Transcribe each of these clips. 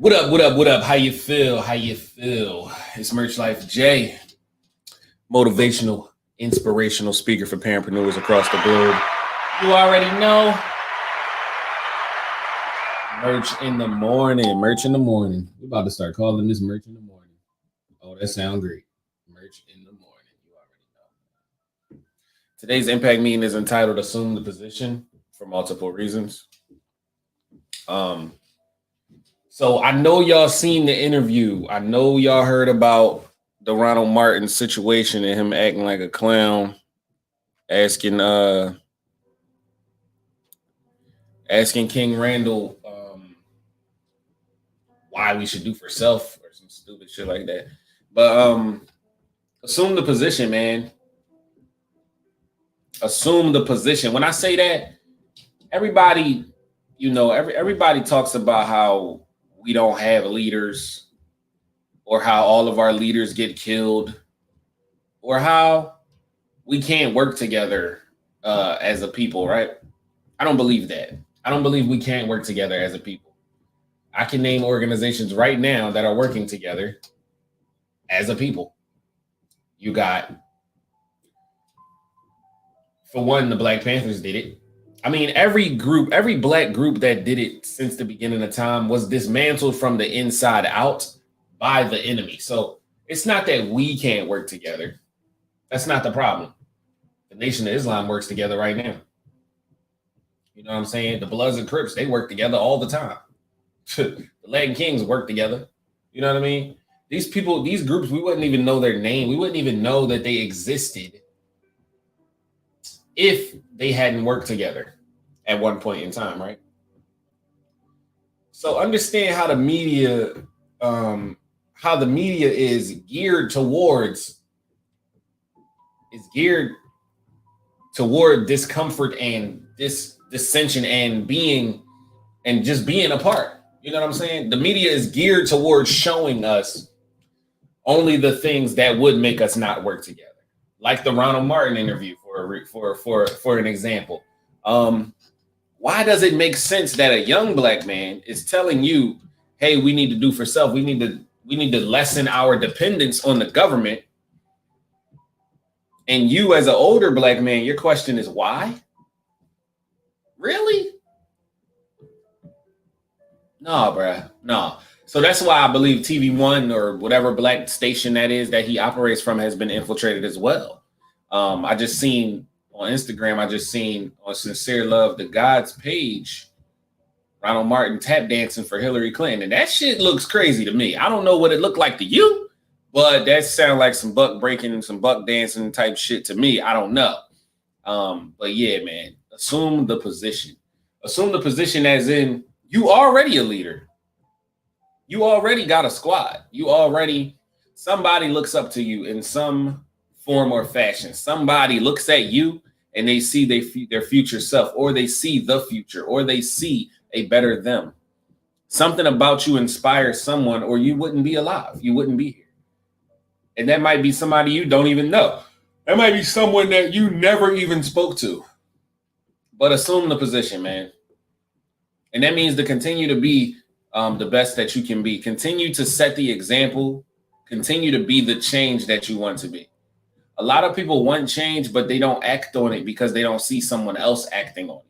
What up, what up, what up? How you feel? How you feel? It's Merch Life J, motivational, inspirational speaker for parapreneurs across the globe. You already know. Merch in the morning. Merch in the morning. We're about to start calling this Merch in the morning. Oh, that sounds great. Merch in the morning. You already know. Today's impact meeting is entitled Assume the Position for multiple reasons. So I know y'all seen the interview. I know y'all heard about the Ronald Martin situation and him acting like a clown, asking King Randall why we should do for self or some stupid shit like that. But assume the position, man. Assume the position. When I say that, everybody, everybody talks about how we don't have leaders, or how all of our leaders get killed, or how we can't work together as a people, right? I don't believe that. I don't believe we can't work together as a people. I can name organizations right now that are working together as a people. You got, for one, the Black Panthers did it. I mean, every black group that did it since the beginning of time was dismantled from the inside out by the enemy. So it's not that we can't work together. That's not the problem. The Nation of Islam works together right now. You know what I'm saying? The Bloods and Crips, they work together all the time. The Latin Kings work together. You know what I mean? These people, these groups, we wouldn't even know their name. We wouldn't even know that they existed if they hadn't worked together at one point in time, right? So understand how the media is geared toward discomfort and dissension and just being apart. You know what I'm saying? The media is geared towards showing us only the things that would make us not work together, like the Ronald Martin interview for an example. Why does it make sense that a young black man is telling you, "Hey, we need to do for self. We need to lessen our dependence on the government," and you, as an older black man, your question is why? Really? No, bruh. No. So that's why I believe TV1 or whatever black station that is that he operates from has been infiltrated as well. I just seen on Instagram, on Sincere Love the God's page, Ronald Martin tap dancing for Hillary Clinton. And that shit looks crazy to me. I don't know what it looked like to you, but that sounds like some buck breaking, some buck dancing type shit to me. I don't know. But yeah, man, assume the position. Assume the position as in you already a leader. You already got a squad. Somebody looks up to you in some form or fashion. Somebody looks at you and they see their future self, or they see the future, or they see a better them. Something about you inspires someone, or you wouldn't be alive. You wouldn't be here. And that might be somebody you don't even know. That might be someone that you never even spoke to. But assume the position, man. And that means to continue to be the best that you can be. Continue to set the example. Continue to be the change that you want to be. A lot of people want change, but they don't act on it because they don't see someone else acting on it.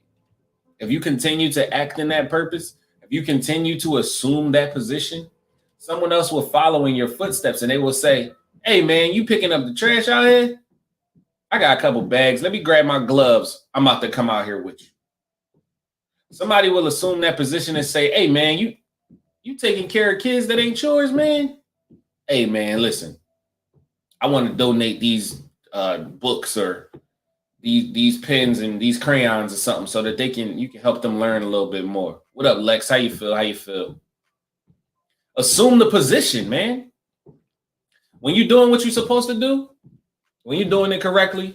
If you continue to act in that purpose, if you continue to assume that position, someone else will follow in your footsteps and they will say, "Hey, man, you picking up the trash out here? I got a couple bags. Let me grab my gloves. I'm about to come out here with you." Somebody will assume that position and say, "Hey, man, you taking care of kids that ain't yours, man? Hey, man, listen, I want to donate these books or these pens and these crayons or something so that you can help them learn a little bit more." What up, Lex? How you feel? Assume the position, man. When you're doing what you're supposed to do, when you're doing it correctly,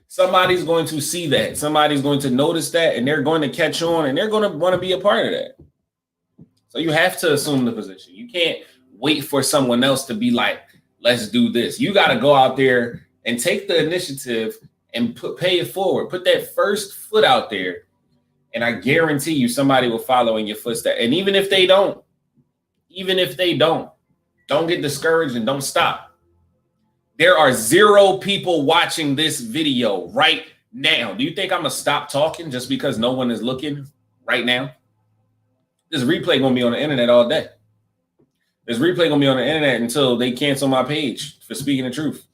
somebody's going to see that. Somebody's going to notice that, and they're going to catch on, and they're going to want to be a part of that. So you have to assume the position. You can't wait for someone else to be like, "Let's do this." You got to go out there and take the initiative and pay it forward. Put that first foot out there, and I guarantee you somebody will follow in your footsteps. And even if they don't, even if they don't get discouraged and don't stop. There are 0 people watching this video right now. Do you think I'm going to stop talking just because no one is looking right now? This replay going to be on the internet all day. This replay going to be on the internet until they cancel my page for speaking the truth.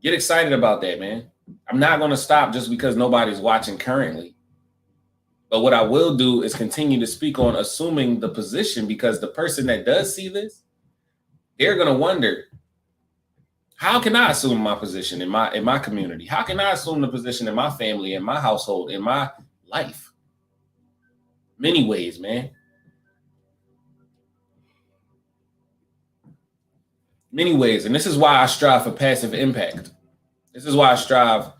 Get excited about that, man. I'm not going to stop just because nobody's watching currently. But what I will do is continue to speak on assuming the position, because the person that does see this, they're going to wonder, how can I assume my position in my community? How can I assume the position in my family, in my household, in my life? Many ways, man. Many ways. And this is why I strive for passive impact. This is why I strive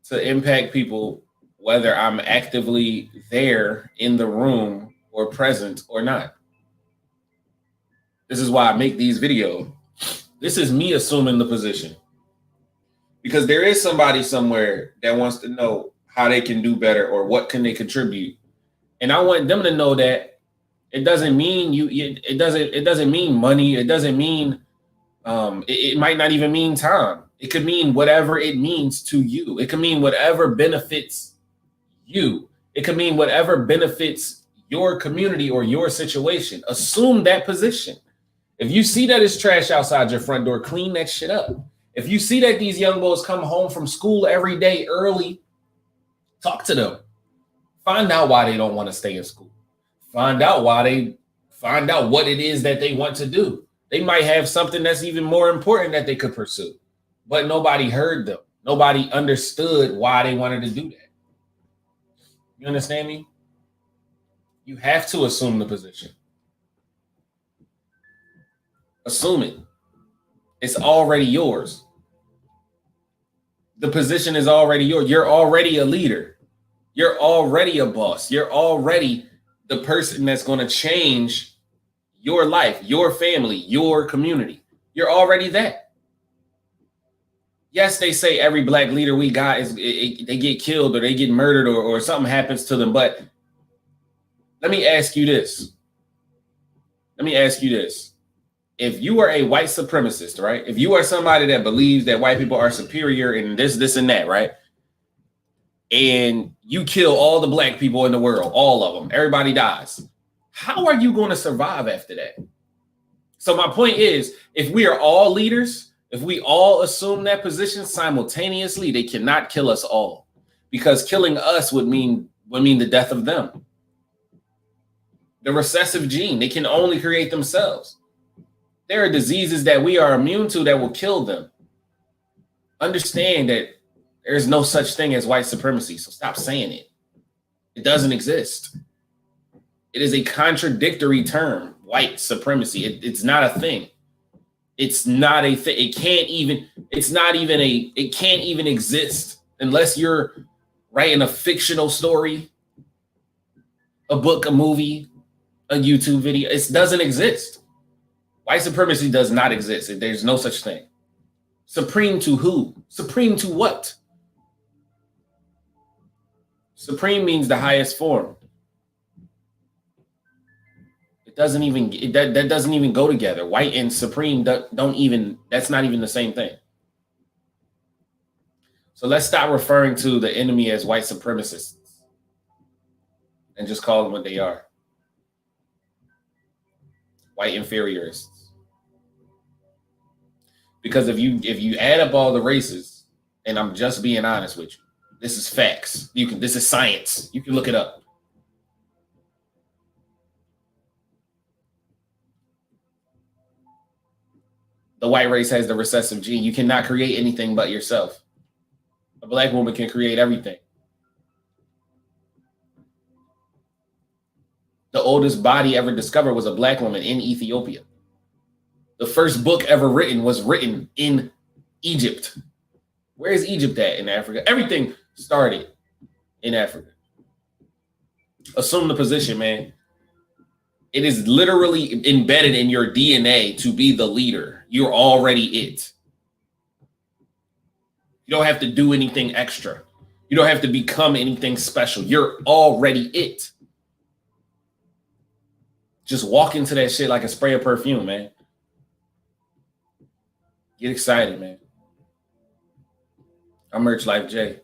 to impact people, whether I'm actively there in the room or present or not. This is why I make these videos. This is me assuming the position. Because there is somebody somewhere that wants to know how they can do better or what can they contribute. And I want them to know that it doesn't mean it doesn't mean money. It doesn't mean it might not even mean time. It could mean whatever it means to you. It could mean whatever benefits you. It could mean whatever benefits your community or your situation. Assume that position. If you see that it's trash outside your front door, clean that shit up. If you see that these young boys come home from school every day early, talk to them. Find out why they don't want to stay in school. Find out what it is that they want to do. They might have something that's even more important that they could pursue, but nobody heard them. Nobody understood why they wanted to do that. You understand me? You have to assume the position. Assume it. It's already yours. The position is already yours. You're already a leader. You're already a boss. You're already the person that's going to change your life, your family, your community. You're already that. Yes, they say every black leader we got they get killed or they get murdered or something happens to them. But let me ask you this. If you are a white supremacist, right? If you are somebody that believes that white people are superior in this, and that, right? And you kill all the black people in the world, all of them, everybody dies. How are you going to survive after that? So my point is, if we are all leaders, if we all assume that position simultaneously, they cannot kill us all, because killing us would mean the death of them. The recessive gene, they can only create themselves. There are diseases that we are immune to that will kill them. Understand that there's no such thing as white supremacy, so stop saying it. It doesn't exist. It is a contradictory term, white supremacy. It's not a thing. It's not a thing. It can't even exist unless you're writing a fictional story, a book, a movie, a YouTube video. It doesn't exist. White supremacy does not exist. There's no such thing. Supreme to who? Supreme to what? Supreme means the highest form. That doesn't even go together. White and supreme that's not even the same thing. So let's stop referring to the enemy as white supremacists and just call them what they are. White inferiorists. Because if you add up all the races, and I'm just being honest with you, this is facts. This is science. You can look it up. The white race has the recessive gene. You cannot create anything but yourself. A black woman can create everything. The oldest body ever discovered was a black woman in Ethiopia. The first book ever written was written in Egypt. Where is Egypt at in Africa? Everything started in Africa. Assume the position, man. It is literally embedded in your DNA to be the leader. You're already it. You don't have to do anything extra. You don't have to become anything special. You're already it. Just walk into that shit like a spray of perfume, man. Get excited, man. I'm Merch Life J,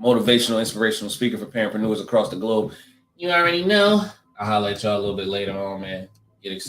motivational, inspirational speaker for parentpreneurs across the globe. You already know. I'll holler at y'all a little bit later on, man. Get excited.